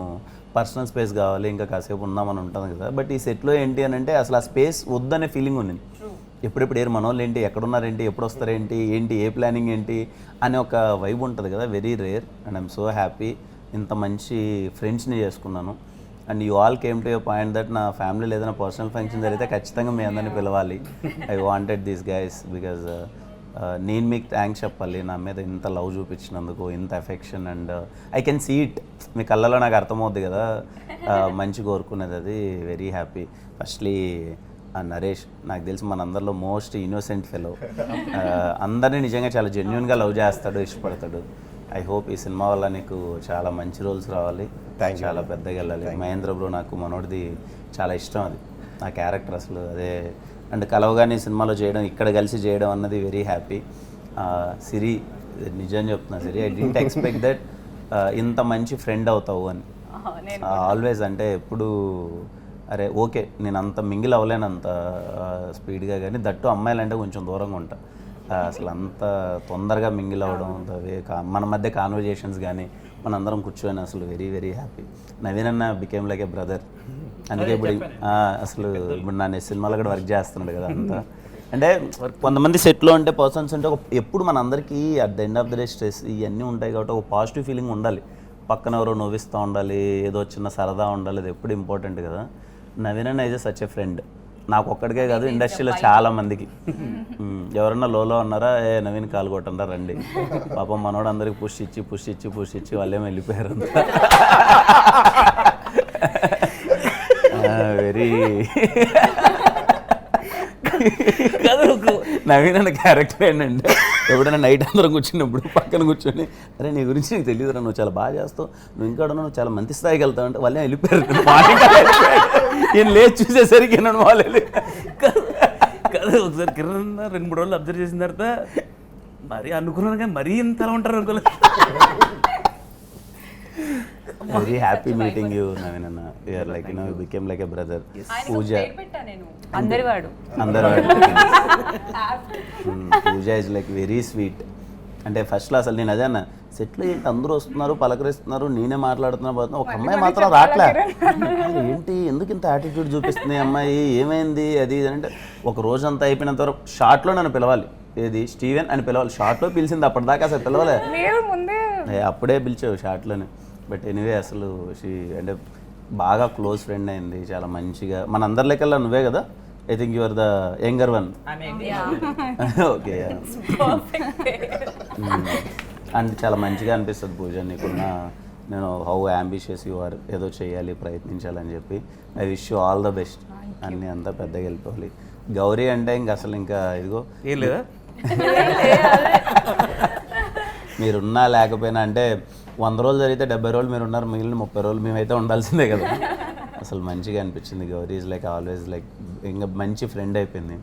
పర్సనల్ స్పేస్ కావాలి ఇంకా కాసేపు ఉందామని ఉంటుంది కదా. బట్ ఈ సెట్లో ఏంటి అని అంటే అసలు ఆ స్పేస్ వద్దనే ఫీలింగ్ ఉంది. ఎప్పుడెప్పుడు ఏరు మనోళ్ళు ఏంటి ఎక్కడున్నారేంటి ఎప్పుడు వస్తారేంటి ఏంటి ఏ ప్లానింగ్ ఏంటి అనే ఒక వైబ్ ఉంటుంది కదా, very rare. And I'm so happy ఇంత మంచి ఫ్రెండ్స్ని చేసుకున్నాను. And you all came to your point that నా ఫ్యామిలీలో ఏదైనా పర్సనల్ ఫంక్షన్ జరిగితే ఖచ్చితంగా మీ అందరినీ పిలవాలి. I wanted these guys because నేను మీకు థ్యాంక్స్ చెప్పాలి నా మీద ఇంత లవ్ చూపించినందుకు, ఇంత affection. And I can see it మీ కళ్ళలో నాకు అర్థమవుద్ది కదా మంచి కోరుకునేది. అది వెరీ హ్యాపీ. ఫస్ట్లీ నరేష్ నాకు తెలిసి మనందరిలో మోస్ట్ ఇన్నోసెంట్ ఫెలో, అందరినీ నిజంగా చాలా జెన్యున్గా లవ్ చేస్తాడు, ఇష్టపడతాడు. ఐ హోప్ ఈ సినిమా వల్ల నీకు చాలా మంచి రోల్స్ రావాలి, చాలా పెద్దగా వెళ్ళాలి. మహేంద్ర బ్రో నాకు మనోడిది చాలా ఇష్టం, అది ఆ క్యారెక్టర్ అసలు అదే. అండ్ కలవగానే సినిమాలో చేయడం, ఇక్కడ కలిసి చేయడం అన్నది వెరీ హ్యాపీ. సిరి నిజం చెప్తున్నా సిరి, ఐ డింట్ ఎక్స్పెక్ట్ దట్ ఇంత మంచి ఫ్రెండ్ అవుతావు అని. ఆల్వేస్ అంటే ఎప్పుడు అరే ఓకే నేను అంత మింగిల్ అవ్వలేను అంత స్పీడ్గా, కానీ దట్టు అమ్మాయిలంటే కొంచెం దూరంగా ఉంటా. అసలు అంత తొందరగా మింగిల్ అవ్వడం, మన మధ్య కాన్వర్జేషన్స్ కానీ మనందరం కూర్చొని అసలు వెరీ వెరీ హ్యాపీ. నవీన్ అన్న బికేమ్ లైక్ ఏ బ్రదర్. అందుకే ఇప్పుడు అసలు ఇప్పుడు నా సినిమాలో కూడా వర్క్ చేస్తున్నాడు కదా అంతా. అంటే కొంతమంది సెట్లో ఉంటే పర్సన్స్ అంటే ఎప్పుడు మన అందరికీ at the end of the day stress ఇవన్నీ ఉంటాయి కాబట్టి ఒక పాజిటివ్ ఫీలింగ్ ఉండాలి, పక్కన ఎవరో నవ్విస్తూ ఉండాలి, ఏదో చిన్న సరదా ఉండాలి, అది ఎప్పుడు ఇంపార్టెంట్ కదా. నవీన్ అన్న ఈజ్ సచ్ ఎ ఫ్రెండ్, నాకు ఒక్కడికే కాదు ఇండస్ట్రీలో చాలా మందికి. ఎవరన్నా లోలో ఉన్నారా ఏ నవీన్ కాలు కొట్టండా రండి, పాపం మనోడు అందరికి పుష్ ఇచ్చి వాళ్ళేమో వెళ్ళిపోయారు. వెరీ నవీన్ అన్న క్యారెక్టర్ ఏంటంటే ఎప్పుడైనా నైట్ అందరం కూర్చున్నప్పుడు పక్కన కూర్చొని అరే నీ గురించి నీకు తెలియదురా, నువ్వు చాలా బాగా చేస్తావు, నువ్వు ఇంకా నువ్వు చాలా మంచి స్థాయికి వెళ్తావు అంటే వాళ్ళే వెళ్ళిపోయారు. నేను లేచి చూసేసరికి వాళ్ళు కాదు ఒకసారి కిరణ్ 2-3 రోజులు అబ్జర్వ్ చేసిన తర్వాత మరీ అనుకున్నాను కానీ మరీ ఇంత అలా ఉంటారు అనుకోలేదు. Very happy meeting you Naveen అన్న. You're like you know you became like a brother. Pooja అందరివాడు Pooja is like very sweet. అంటే ఫస్ట్లో అసలు నేను అదే అన్న సెట్లో ఏంటి అందరూ వస్తున్నారు పలకరిస్తున్నారు, నేనే మాట్లాడుతున్నా పోతున్నా, ఒక అమ్మాయి మాత్రం రాట్లే, ఏంటి ఎందుకు ఇంత యాటిట్యూడ్ చూపిస్తుంది అమ్మాయి, ఏమైంది అది ఇది అంటే. ఒక రోజంతా అయిపోయినంత వరకు షార్ట్లో నన్ను పిలవాలి, ఏది స్టీవెన్ అని పిలవాలి, షార్ట్లో పిలిచింది, అప్పటిదాకా అసలు పిలవలే, అప్పుడే పిలిచావు షార్ట్లోనే. బట్ ఎనీవే అసలు అంటే బాగా క్లోజ్ ఫ్రెండ్ అయింది, చాలా మంచిగా. మన అందరి లెక్కల్లో నువ్వే కదా, I think you are the younger one. Okay and చాలా మంచిగా అనిపిస్తుంది పూజ నీకున్న, నేను హౌ అంబిషియస్ యు ఆర్, ఏదో చేయాలి ప్రయత్నించాలని చెప్పి. I wish you all the best. అన్నీ అంతా పెద్దగా వెళ్ళిపోవాలి. గౌరీ అంటే ఇంక అసలు ఇంకా ఇదిగో ఏం లేదా మీరున్నా లేకపోయినా అంటే 100 రోజులు జరిగితే 70 రోజులు మీరు ఉన్నారు, మిగిలిన 30 రోజులు మేమైతే ఉండాల్సిందే కదా. అసలు మంచిగా అనిపించింది. Gauri is like always like ఇంకా మంచి ఫ్రెండ్ అయిపోయింది.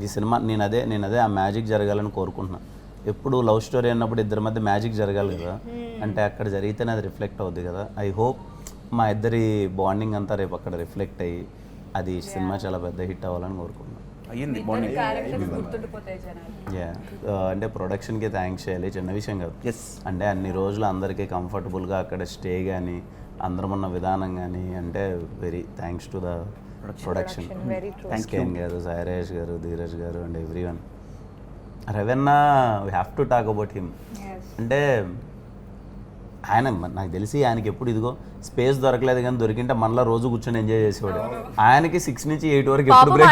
ఈ సినిమా నేను అదే ఆ మ్యాజిక్ జరగాలని కోరుకుంటున్నాను. ఎప్పుడు లవ్ స్టోరీ అన్నప్పుడు ఇద్దరి మధ్య మ్యాజిక్ జరగాలి కదా, అంటే అక్కడ జరిగితేనే అది రిఫ్లెక్ట్ అవుద్ది కదా. ఐ హోప్ మా ఇద్దరి బాండింగ్ అంతా రేపు అక్కడ రిఫ్లెక్ట్ అయ్యి అది సినిమా చాలా పెద్ద హిట్ అవ్వాలని కోరుకుంటున్నాను. అయ్యింది బాండింగ్. యా అంటే ప్రొడక్షన్కి థ్యాంక్స్ చేయాలి, చిన్న విషయం కాదు. అంటే అన్ని రోజులు అందరికీ కంఫర్టబుల్గా అక్కడ స్టే కానీ అందరం ఉన్న విధానం కానీ అంటే very thanks to the production. SKN గారు, సాయిరేష్ గారు, ధీరజ్ గారు అండ్ ఎవ్రీవన్. రవీన్న we have to talk about him. అంటే ఆయన నాకు తెలిసి ఆయనకి ఎప్పుడు ఇదిగో స్పేస్ దొరకలేదు కానీ దొరికింటే మనలో రోజు కూర్చొని ఎంజాయ్ చేసేవాడు. ఆయనకి 6 నుంచి 8 వరకు ఎప్పుడు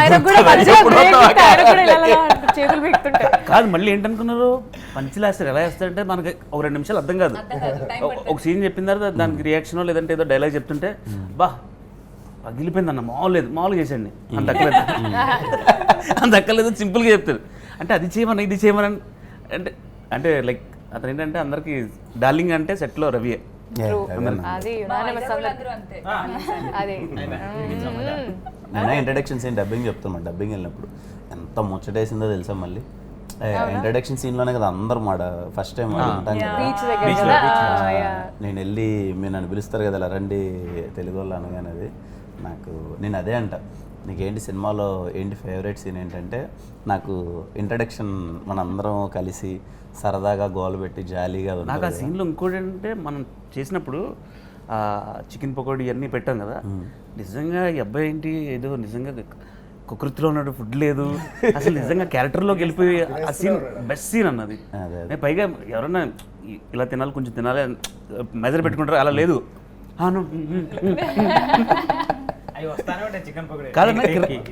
కాదు. మళ్ళీ ఏంటనుకున్నారు పంచి లాస్టర్ ఎలా వేస్తాడంటే మనకి ఒక 2 నిమిషాలు అర్థం కాదు. ఒక సీన్ చెప్పిన తర్వాత దానికి రియాక్షన్ లేదంటే ఏదో డైలాగ్ చెప్తుంటే బా పగిలిపోయిందన్న, మామూలుగా చేసండి అంత అక్కర్లేదు సింపుల్గా చెప్తాడు. అంటే అది చేయమని ఇది చేయమని అంటే లైక్ అతను ఏంటంటే అందరికీ డార్లింగ్ అంటే సెట్లో రవియే. అది unanimous అందరూ. అందరూ అంతే అదే నేను ఇంట్రడక్షన్ సీన్ డబ్బింగ్ చెప్తున్నాను. డబ్బింగ్ వెళ్ళినప్పుడు ఎంత ముచ్చటేసిందో తెలుసా. మళ్ళీ ఇంట్రడక్షన్ సీన్లోనే కదా అందరూ మాట ఫస్ట్ టైం ఉంటాను కదా. బీచ్ దగ్గర కదా. నేను వెళ్ళి మీరు నన్ను పిలుస్తారు కదా ఇలా రండి తెలుగు వాళ్ళు అనగానే అది నాకు నేను అదే అంట నీకేంటి సినిమాలో ఏంటి ఫేవరెట్ సీన్ ఏంటంటే నాకు ఇంట్రడక్షన్ మనందరం కలిసి సరదాగా గోల పెట్టి జాలీగా నాకు ఆ సీన్లో ఇంకోటి అంటే మనం చేసినప్పుడు చికెన్ పకోడీ అన్నీ పెట్టాం కదా, నిజంగా ఈ అబ్బాయి ఏంటి ఏదో నిజంగా కుకృతిలో ఉన్నాడు, ఫుడ్ లేదు, అసలు నిజంగా క్యారెక్టర్లోకి వెళ్ళిపోయి ఆ సీన్ బెస్ట్ సీన్ అన్నది. నేను పైగా ఎవరన్నా ఇలా తినాలి కొంచెం తినాలి మెజర్ పెట్టుకుంటారు, అలా లేదు. కాదన్నా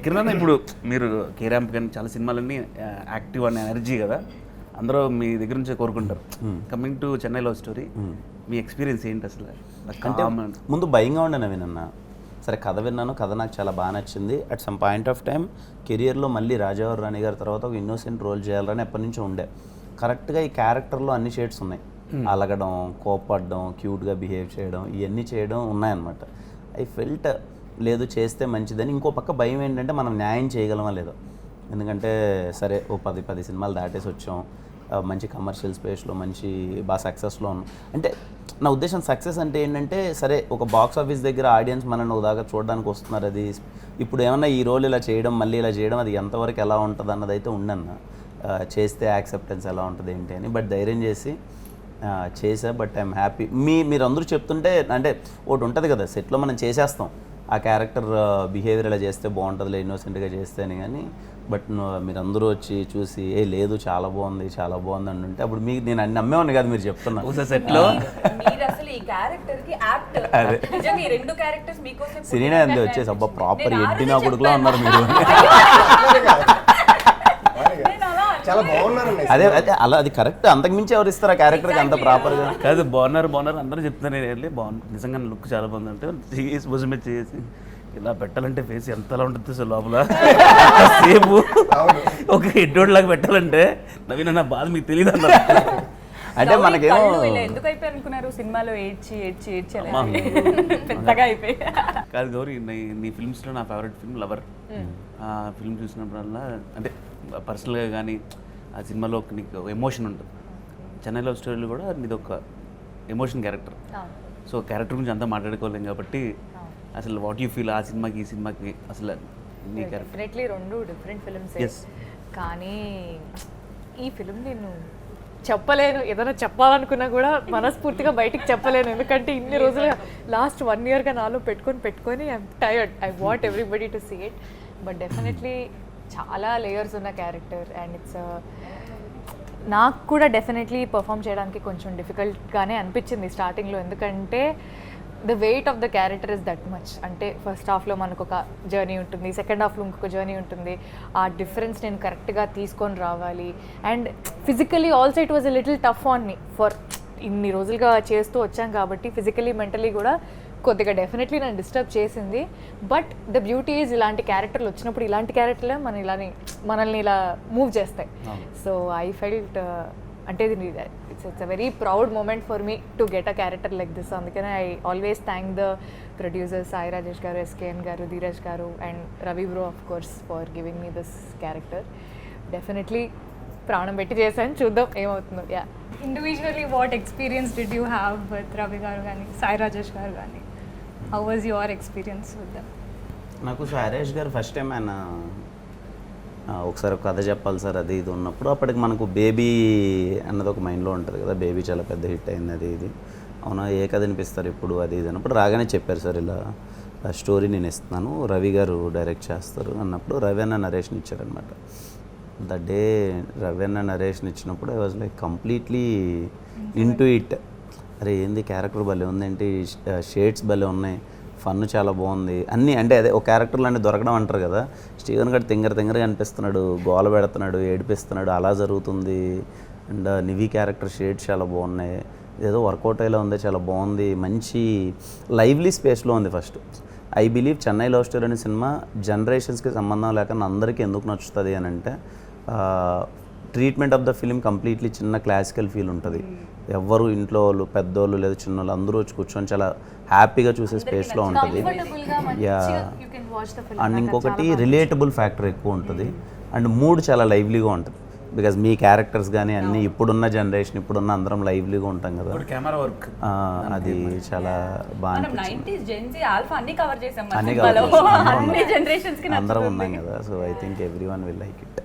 కిరణ్, ఇప్పుడు మీరు కేరాంప్ కానీ చాలా సినిమాలన్నీ యాక్టివ్ అండ్ ఎనర్జీ కదా, అందరూ మీ దగ్గర నుంచే కోరుకుంటారు. Coming to Chennai love story, me experience ఏంటి అసలు? అంటే ముందు భయంగా ఉండే వినన్నా, సరే కథ విన్నాను, కథ నాకు చాలా బాగా నచ్చింది. At some point of time కెరియర్లో మళ్ళీ రాజావారి రాణి గారి తర్వాత ఒక ఇన్నోసెంట్ రోల్ చేయాలని ఎప్పటి నుంచో ఉండే. కరెక్ట్గా ఈ క్యారెక్టర్లో అన్ని షేడ్స్ ఉన్నాయి, అలగడం, కోపడడం, క్యూట్గా బిహేవ్ చేయడం, ఇవన్నీ చేయడం ఉన్నాయన్నమాట. ఐ ఫెల్ట్ లేదు చేస్తే మంచిదని. ఇంకో పక్క భయం ఏంటంటే మనం న్యాయం చేయగలమా లేదో, ఎందుకంటే సరే ఓ 10 సినిమాలు దాటేసి వచ్చాం, మంచి కమర్షియల్ స్పేస్లో మంచి బాగా సక్సెస్లో ఉన్నాం. అంటే నా ఉద్దేశం సక్సెస్ అంటే ఏంటంటే సరే ఒక బాక్స్ ఆఫీస్ దగ్గర ఆడియన్స్ మనల్ని ఒక దాకా చూడడానికి వస్తున్నారు, అది ఇప్పుడు ఏమన్నా ఈ రోల్ ఇలా చేయడం మళ్ళీ ఇలా చేయడం అది ఎంతవరకు ఎలా ఉంటుంది అన్నది అయితే ఉండన్న, చేస్తే యాక్సెప్టెన్స్ ఎలా ఉంటుంది ఏంటి అని. బట్ ధైర్యం చేసి చేసా. But I'm happy. మీరందరూ చెప్తుంటే అంటే ఒకటి ఉంటుంది కదా సెట్లో మనం చేసేస్తాం ఆ క్యారెక్టర్ బిహేవియర్ ఇలా చేస్తే బాగుంటుందిలే ఇన్నోసెంట్గా చేస్తే అని, కానీ బట్ మీరందరూ వచ్చి చూసి లేదు చాలా బాగుంది చాలా బాగుంది అని ఉంటే అప్పుడు మీకు నేను అన్ని నమ్మేవాడిని కాదు. మీరు చెప్తున్నా సెట్లో మీరు అసలు ఈ క్యారెక్టర్ కి యాక్టర్ నిజంగా ఈ రెండు క్యారెక్టర్స్ మీకోసం సినిమా అంతే వచ్చేసి అబ్బా ప్రాపర్ ఎడ్డినా కొడుకులా ఉన్నారు మీరు. చాలా బాగున్నారండి. అదే అదే అలా అది కరెక్ట్. అంతకుమించి ఎవరు ఇస్తారు ఆ క్యారెక్టర్కి అంత ప్రాపర్గా? కాదు బాగున్నారు అందరూ చెప్తున్నారు, నేను వెళ్ళి బాగుంది నిజంగా లుక్ చాలా బాగుంది అంటే చేసి భుజం మీద చేసి ఇలా పెట్టాలంటే ఫేస్ ఎంతలా ఉంటుంది సార్ లోపల సేపు ఒక హెడ్డోడ్ లాగా పెట్టాలంటే నవీన నా బాధ మీకు తెలియదు అన్నారు. అంటే మనకేమో ఎందుకు అయిపోయి అనుకున్నారు సినిమాలో ఏడ్చి పెద్దగా అయిపోయి. కాదు గౌరీ, నీ ఫిల్మ్స్లో నా ఫేవరెట్ ఫిల్మ్ లవర్. ఆ ఫిల్మ్ చూసినప్పుడల్లా అంటే పర్సనల్గా కానీ ఆ సినిమాలో నీకు ఎమోషన్ ఉంటుంది. చెన్నై లవ్ స్టోరీలో కూడా నీది ఒక ఎమోషన్ క్యారెక్టర్. సో క్యారెక్టర్ గురించి అంతా మాట్లాడుకోలేం కాబట్టి అసలు వాట్ యూ ఫీల్ ఆ సినిమాకి ఈ సినిమాకి అసలు నీ క్యారెక్టర్? డెఫినెట్లీ రెండు డిఫరెంట్ ఫిల్మ్స్, కానీ ఈ ఫిలిం నేను చెప్పలేను. ఏదైనా చెప్పాలనుకున్నా కూడా మనస్ఫూర్తిగా బయటికి చెప్పలేను, ఎందుకంటే ఇన్ని రోజులు లాస్ట్ 1 yearగా నాలో పెట్టుకొని I'm tired. I want everybody to see it. But definitely చాలా లేయర్స్ ఉన్న క్యారెక్టర్ అండ్ ఇట్స్ నాకు కూడా డెఫినెట్లీ పర్ఫామ్ చేయడానికి కొంచెం డిఫికల్ట్గానే అనిపించింది స్టార్టింగ్లో, ఎందుకంటే the weight of the character is that much. అంటే ఫస్ట్ హాఫ్లో మనకు ఒక జర్నీ ఉంటుంది, సెకండ్ హాఫ్లో ఇంకొక జర్నీ ఉంటుంది. ఆ డిఫరెన్స్ నేను కరెక్ట్గా తీసుకొని రావాలి. And physically also it was a little tough on me for ఇన్ని రోజులుగా చేస్తూ వచ్చాం కాబట్టి ఫిజికలీ మెంటలీ కూడా కొద్దిగా డెఫినెట్లీ నన్ను డిస్టర్బ్ చేసింది. బట్ ద బ్యూటీ ఈజ్ ఇలాంటి క్యారెక్టర్లు వచ్చినప్పుడు ఇలాంటి క్యారెక్టర్లే మనల్ని ఇలా మూవ్ చేస్తాయి. సో ఐ ఫెల్ట్ అంటే ఇది it's a very proud moment for me to get a character like this. అందుకనే I always thank the producers Sai Rajesh గారు, ఎస్కేఎన్ గారు, ధీరజ్ గారు and Ravi bro of course for giving me this character. Definitely ప్రాణం పెట్టి చేశాను, చూద్దాం ఏమవుతుందో. Yeah, individually what experience did you have with Ravi గారు కానీ సాయి రాజేష్ గారు కానీ? How was your experience with them? నాకు సారేష్ గారు ఫస్ట్ టైం ఆయన ఒకసారి ఒక కథ చెప్పాలి సార్ అది ఇది ఉన్నప్పుడు, అప్పటికి మనకు బేబీ అన్నది ఒక మైండ్లో ఉంటుంది కదా, బేబీ చాలా పెద్ద హిట్ అయింది అది ఇది, అవునా ఏ కథ వినిపిస్తారు ఇప్పుడు అది ఇది అన్నప్పుడు రాగానే చెప్పారు సార్ ఇలా స్టోరీ నేను ఇస్తున్నాను, రవి గారు డైరెక్ట్ చేస్తారు అన్నప్పుడు రవి అన్న నరేషన్ ఇచ్చారనమాట. ద డే రవి అన్న నరేషన్ ఇచ్చినప్పుడు I was like completely into it. అరే ఏంది క్యారెక్టర్ భలే ఉంది, ఏంటి షేడ్స్ భలే ఉన్నాయి, ఫన్ చాలా బాగుంది అన్నీ. అంటే అదే ఒక క్యారెక్టర్లు అంటే దొరకడం అంటారు కదా, స్టీవెన్ గడ్ తింగరగా అనిపిస్తున్నాడు, గోల పెడుతున్నాడు, ఏడిపిస్తున్నాడు, అలా జరుగుతుంది. అండ్ నివి క్యారెక్టర్ షేడ్స్ చాలా బాగున్నాయి, ఏదో వర్కౌట్ అయ్యేలా ఉంది, చాలా బాగుంది, మంచి లైవ్లీ స్పేస్లో ఉంది. First I believe Chennai love story అనే సినిమా జనరేషన్స్కి సంబంధం లేకుండా అందరికీ ఎందుకు నచ్చుతుంది అని అంటే treatment of the film completely చిన్న క్లాసికల్ ఫీల్ ఉంటుంది. ఎవ్వరు ఇంట్లో వాళ్ళు పెద్దోళ్ళు లేదా చిన్నోళ్ళు అందరూ వచ్చి కూర్చొని చాలా హ్యాపీగా చూసే స్పేస్లో ఉంటుంది. యా, అండ్ ఇంకొకటి రిలేటబుల్ ఫ్యాక్టర్ ఎక్కువ ఉంటుంది అండ్ మూడ్ చాలా లైవ్లీగా ఉంటుంది. బికాజ్ మీ క్యారెక్టర్స్ కానీ అన్నీ ఇప్పుడున్న జనరేషన్ ఇప్పుడున్న అందరం లైవ్లీగా ఉంటాం కదా, కెమెరా వర్క్ అది చాలా బాగా మనం అనిపించింది. 90s Gen Z ఆల్ఫా అన్ని కవర్ చేసాం మన అన్నీ సినిమాలో. కవర్ అన్ని జనరేషన్స్ కి అందరం ఉన్నాం కదా, so I think everyone will like it.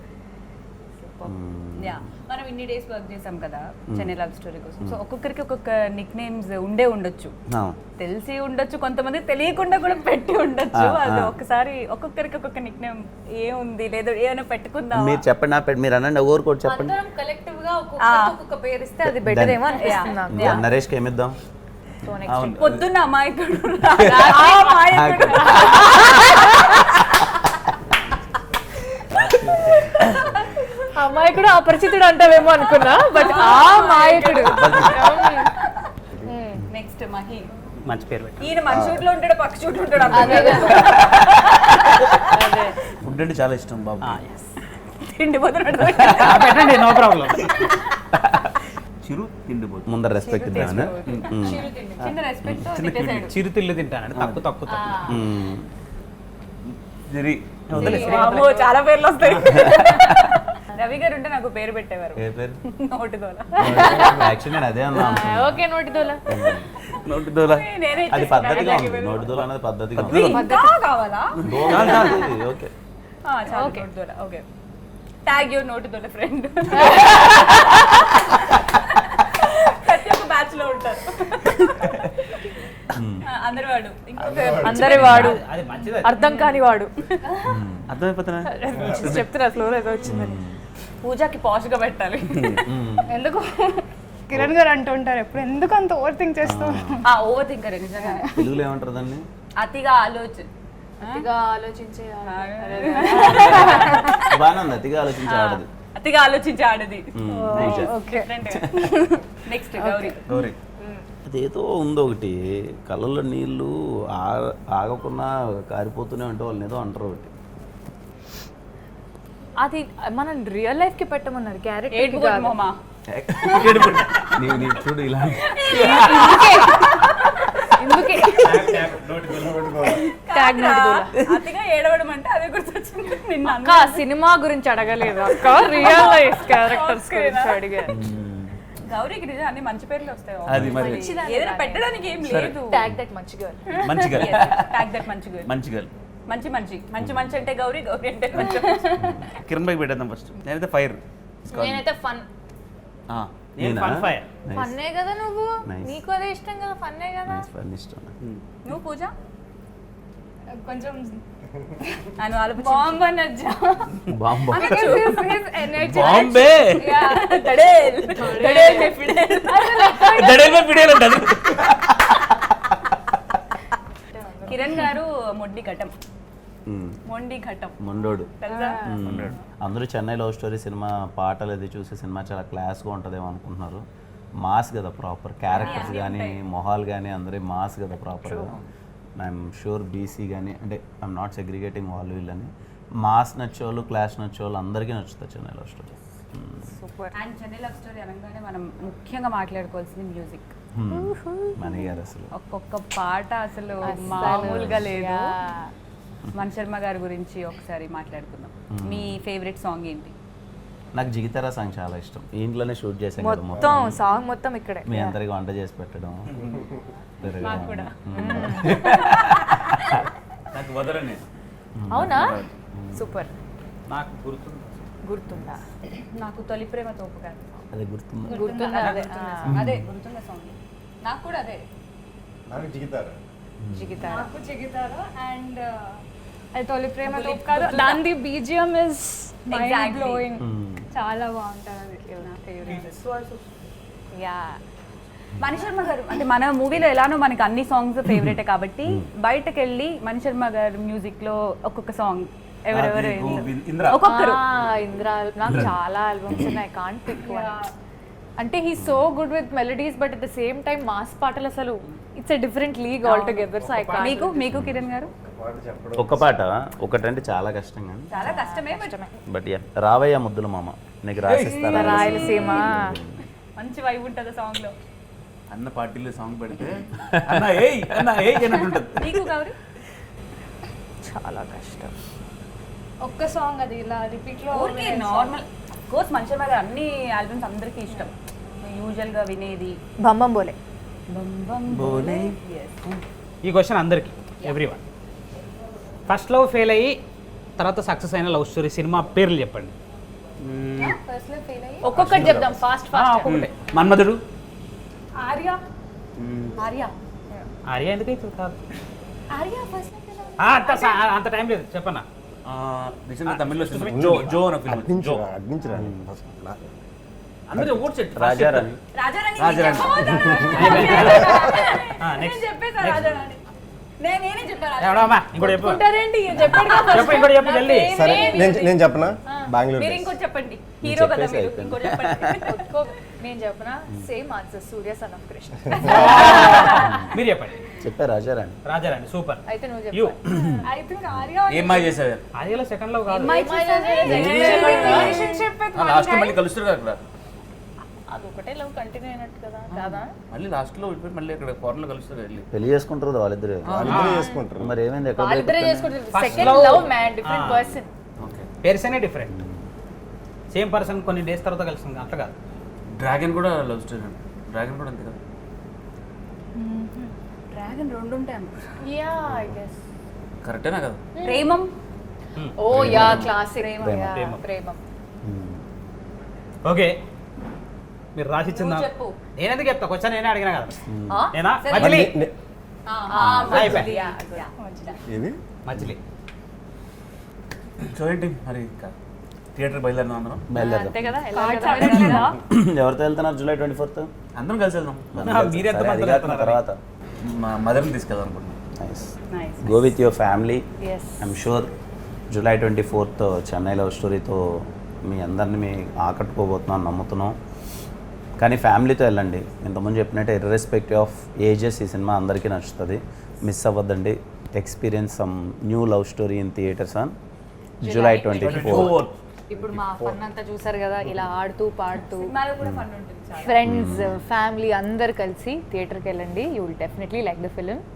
Yeah, మనం ఇన్ని డేస్ వర్క్ చేసాం కదా చెన్నై లవ్ స్టోరీ కోసం. సో ఒక్కొక్కరికి ఒక్కొక్క నిక్ నేమ్స్ ఉండొచ్చు, తెలిసి ఉండొచ్చు, కొంతమంది తెలియకుండా కూడా పెట్టి ఉండొచ్చు. అది ఒకసారి ఒక్కొక్కరికి ఒక్కొక్క నిక్ నేమ్ ఏముంది లేదా ఏమైనా పెట్టుకుందాం. మీరు చెప్పండి, మీరు అనండి, ఎవరికోటి చెప్పండి. అందరం కలెక్టివ్ గా ఒక్కొక్క పేరు ఇస్తే అది బెటర్ ఏమో అనిపిస్తుంది నాకు. నరేష్కి ఏమిద్దాం? పొద్దున్న అమాయకుడు, అమాయకుడు. అమాయకుడు అపరిచితుడు అంటావేమో అనుకున్నా, బట్ ఆ మాయకుడు. నెక్స్ట్ మహి, మంచి పేరు పెట్టు. ఈయన మన షూట్ లో ఉంటాడు, పక్క షూట్ లో ఉంటాడు. ఫుడ్ అంటే చాలా ఇష్టం బాబు. తిండి పోతున్నాడు. పెట్టండి, నో ప్రాబ్లం. చిరు తిండిపోతుంది. ముందర రెస్పెక్ట్ ఇద్దామని. చిన్న రెస్పెక్ట్ తో తిట్టేసాడు. చిరుతిళ్ళు తింటానండి, తక్కువ అమ్మో, చాలా పేర్లు వస్తాయి. రవి గారు ఉంటే నాకు పేరు పెట్టేవారు, ఏ పేరు? నోటిదోల. యాక్చువల్లీ నేను అదే అన్నా అనుకున్నాను. ఓకే, నోటిదోల. నోటిదోలా నేనే అది పద్ధతిగా ఉంది, నోటిదోల అనేది పద్ధతిగా ఉంది. ఇంకా కావాలా? ఓకే, చాలా నోటిదోల. ఓకే, ట్యాగ్ యువర్ నోటిదోల ఫ్రెండ్. ప్రతి ఒక్క బ్యాచ్ లో ఉంటారు. అందరి వాడు, అందరి వాడు, అది మంచిది. అర్థం కాని వాడు. అర్థమైపోతున్నా చెప్తున్నా ఫ్లోర్ ఏదో వచ్చిందని. పూజకి పాష్ గా పెట్టాలి. ఎందుకు కిరణ్ గారు అంటుంటారు ఎప్పుడు, ఎందుకు అంత ఓవర్ థింక్ చేస్తూ? ఓవర్ థింకర్ నిజంగా. తెలుగులో ఏమంటారు దాన్ని? అతిగా ఆలోచన. అతిగా ఆలోచించే బాగానే ఉంది, అతిగా ఆలోచించి ఆడదు. అతిగా ఆలోచించి ఆడది. ఓకే. నెక్స్ట్ గౌరీ. గౌరీ అదేదో ఉంది ఒకటి, కళ్ళల్లో నీళ్ళు ఆగకుండా కారిపోతూనే ఉంటే వాళ్ళని ఏదో అంటారు ఒకటి. అది మనం రియల్ లైఫ్ కి పెట్టమన్నారు, ఏడుపు క్యారెక్టర్ మొహమా. నీవు చూడు ఇలా ఎందుకే ట్యాగ్ నోటిదోల. అతిగా ఏడవడం అంటే అదే గుర్తొచ్చింది. నిన్న అక్క సినిమా గురించి అడగలేదు అక్క, రియల్ లైఫ్ క్యారెక్టర్స్ గురించి అడిగారు. గౌరీకి నిజం అన్ని మంచి పేర్లు వస్తాయి. అది మరి. ఏదైనా పెట్టడానికి ఏం లేదు. ట్యాగ్ దట్ మంచి గర్ల్. మంచిగా ట్యాగ్ దట్ మంచి గర్ల్. మంచి గర్ల్. మంచి మంచి మంచి మంచి అంటే గౌరీ, గౌరీ అంటే మంచి. కిరణ్ బైక్ పెట్టేద్దాం ఫస్ట్. నేనైతే ఫైర్. నేనైతే ఫన్. ఫన్నే కదా నువ్వు, నీకు అదే ఇష్టం కదా, ఫన్నే కదా. ఇష్టం. నువ్వు పూజ కొంచెం ఆయన ఆలోచించు. బాంబ్ అనొచ్చా? బాంబు. బాంబే దడేల్ దడేల్ మే ఫిడేల్. దడేమే పిడేలు అంటది. కిరణ్ గారు మొండి ఘటం. మొండి ఘటం. మొండోడు. తెలుసా? అందరూ చెన్నై లవ్ స్టోరీ సినిమా పాటలు అది చూసి సినిమా చాలా క్లాస్గా ఉంటుందేమో అనుకుంటున్నారు. మాస్ కదా ప్రాపర్, క్యారెక్టర్స్ కానీ మొహాలు కానీ అందరి మాస్ కదా ప్రాపర్గా. ఐఎమ్ షూర్ బీసీ కానీ, అంటే ఐఎమ్ నాట్ సెగ్రిగేటింగ్ వాళ్ళు వీళ్ళని, మాస్ నచ్చేవాళ్ళు క్లాస్ నచ్చేవాళ్ళు అందరికీ నచ్చుతుంది Chennai love story. Super. And Chennai love story అనగానే మనం ముఖ్యంగా మాట్లాడుకోవాల్సింది మ్యూజిక్. మణి గారు అసలు ఒక్కొక్క పాట అసలు మామూలుగా లేదు. మణి శర్మ గారి గురించి ఒకసారి మాట్లాడుకుందాం. మీ ఫేవరెట్ సాంగ్ ఏంటి? నాకు జిగితారా సాంగ్ చాలా ఇష్టం. ఇంట్లోనే షూట్ చేసాం కదా మొత్తం సాంగ్ మొత్తం ఇక్కడే. మీ అందరికి వంట చేసి పెట్టడం. నాకు వదలని. అవునా? సూపర్. నాకు గుర్తుందా? నాకు తొలి ప్రేమ తోపు కాదు. అదే గుర్తుంది. గుర్తుందా? అదే గుర్తున్న సాంగ్. నాకు కూడా అదే. నాకు జిగితారా. జిగితారా. నాకు జిగితారా అండ్ అది తొలి ప్రేమ తోపు కాదు. దాని BGM ఇస్ మైండ్ బ్లోయింగ్. చాలా బాగుంటుంది అది. యా. మణి శర్మ గారు అంటే మన మూవీలో ఎలానో మనకి అన్ని సాంగ్స్ ఫేవరెటే కాబట్టి బయటకు వెళ్ళి మణి శర్మ గారు మ్యూజిక్ లో ఒక్కొక్క సాంగ్ ఎవరెవరు ఇంద్ర. ఒక్కొక్కరు. ఇంద్ర నాకు చాలా ఆల్బమ్స్ ఉన్నాయి, కాంట్ పిక్ వన్. అంటే he so good with melodies but at the same time mass పాటలు అసలు it's a different league all together. So I can't. మీకు కిరణ్ గారు ఒక్క పాట ఒకటంటే చాలా కష్టం కానీ చాలా కష్టమే బట్ యా రావయ్య ముద్దుల మామ నీకు రాసిస్తారా రాయలసీమ మంచి వైబ్ ఉంటుంది సాంగ్ లో. అన్న పార్టీలో సాంగ్ పెడితే అన్న ఏయ్ అన్నట్టుంటది. నీకు గౌరీ చాలా కష్టం. ఒక్క సాంగ్ అది ఇలా రిపీట్ లో ఊరికే నార్మల్ కోర్స్ మనుషుల మీద అన్ని ఆల్బమ్స్ అందరికీ ఇష్టం. యూజువల్ గా వినేది బంబం బోలే. బోలే. ఈ క్వశ్చన్ అందరికి every one. First love fail అయ్యి తర్వాత సక్సెస్ అయిన లవ్ స్టోరీ సినిమా పేర్లు చెప్పండి. ఫస్ట్ లో ఫెయిల్ అయ్యి ఒక్కొక్కటి చెప్దాం ఫాస్ట్ ఫాస్ట్. మన్మధుడు. ఆర్య ఆర్య ఆర్య ఎందుకు అయితే కాదు. ఆర్య ఫస్ట్ లో ఫెయిల్ అంత టైం లేదు చెప్పన్నా. రీసెంట్ తమిళ్లో సినిమా జో అనే ఫిల్మ్. జో అడ్డించరా అందరూ ఓట్ సెట్ రాజారాణి రాజారాణి రాజారాణి. నేను చెప్పేసా రాజారాణి. నేనే చెప్పాను ఎవడమ్మా ఇంకోటి చెప్పు. ఉంటారేంటి చెప్పాడు కదా చెప్పు ఇంకోటి చెప్పు జల్దీ. సరే నేను చెప్పనా బెంగళూరు మీరు ఇంకోటి చెప్పండి. హీరో కదా చెప్పేసి మీరు, అయిపోయింది. ఇంకోటి చెప్పండి. నేను చెప్పనా same answer Surya son of Krishna. మీరు చెప్పండి. చెప్పా రాజారాణి. రాజారాణి సూపర్. అయితే నువ్వు యూ చెప్పు. ఐ థింక్ ఆర్య ఏం మాయ చేసావు? ఆర్యలో సెకండ్ లవ్ కాదు. రిలేషన్షిప్ విత్ లాస్ట్ మళ్ళీ కలుస్తారు కదా అక్కడ. అది ఒకటే లవ్ కంటిన్యూ అయినట్టు కదా కాదా? మళ్ళీ లాస్ట్ లో వెళ్ళిపోయి మళ్ళీ అక్కడ ఫారెన్ లో కలుస్తారు వెళ్ళి. పెళ్లి చేసుకుంటారు కదా వాళ్ళిద్దరు. వాళ్ళిద్దరూ చేసుకుంటారు. మరి ఏమైంది ఎక్కడ వాళ్ళిద్దరే దొరుకుతుంది? చేసుకుంటారు. First second love. Love man different person. Okay. పేర్సనే డిఫరెంట్. సేమ్ పర్సన్ కొన్ని డేస్ తర్వాత కలిసింది అట్లా కాదు. డ్రాగన్ కూడా లవ్ స్టోరీ అండి. డ్రాగన్ కూడా అంతే కదా. డ్రాగన్ రెండు ఉంటాయి. Yeah I guess. కరెక్టేనా కదా? Premam oh yeah classic. Premam. Premam. Okay మీరు రాసిచ్చిందా? నువ్వు చెప్పు. నేనెందుకు చెప్తా క్వశ్చన్ నేనే అడిగినా కదా. ఆ? నేనా సరే. మజిలీ. మంచిది. ఇది మజిలీ. సో ఏంటి మరి థియేటర్ బయలుదేరినాం అందరం. బయలుదేరదాం. అంతే కదా ఎవరితో వెళ్తున్నారు జూలై 24th? అందరం కలిసి వెళ్దాం. మీరు ఎంత సరే, మంది అది కాకుండా తర్వాత మా మదర్ని తీసుకెళ్దాం అనుకుంటున్నాం. Nice Nice. Go with your family. Yes. I'm sure July 24th Chennai love స్టోరీతో మీ అందరిని మీ ఆకట్టుకోబోతున్నాను నమ్ముతున్నాం. కానీ ఫ్యామిలీతో వెళ్ళండి. ఇంతకుముందు చెప్పినట్టు ఇర్రెస్పెక్టివ్ ఆఫ్ ఏజెస్ ఈ సినిమా అందరికీ నచ్చుతుంది. మిస్ అవ్వద్దండి. Experience some new love story in theatres on July 24. ఇప్పుడు మా ఫన్ అంతా చూసారు కదా ఇలా ఆడుతూ పాడుతూ సినిమాలో కూడా ఫన్ ఉంటుంది చాలా. ఫ్రెండ్స్ ఫ్యామిలీ అందరు కలిసి థియేటర్కి వెళ్ళండి. You will definitely like the film.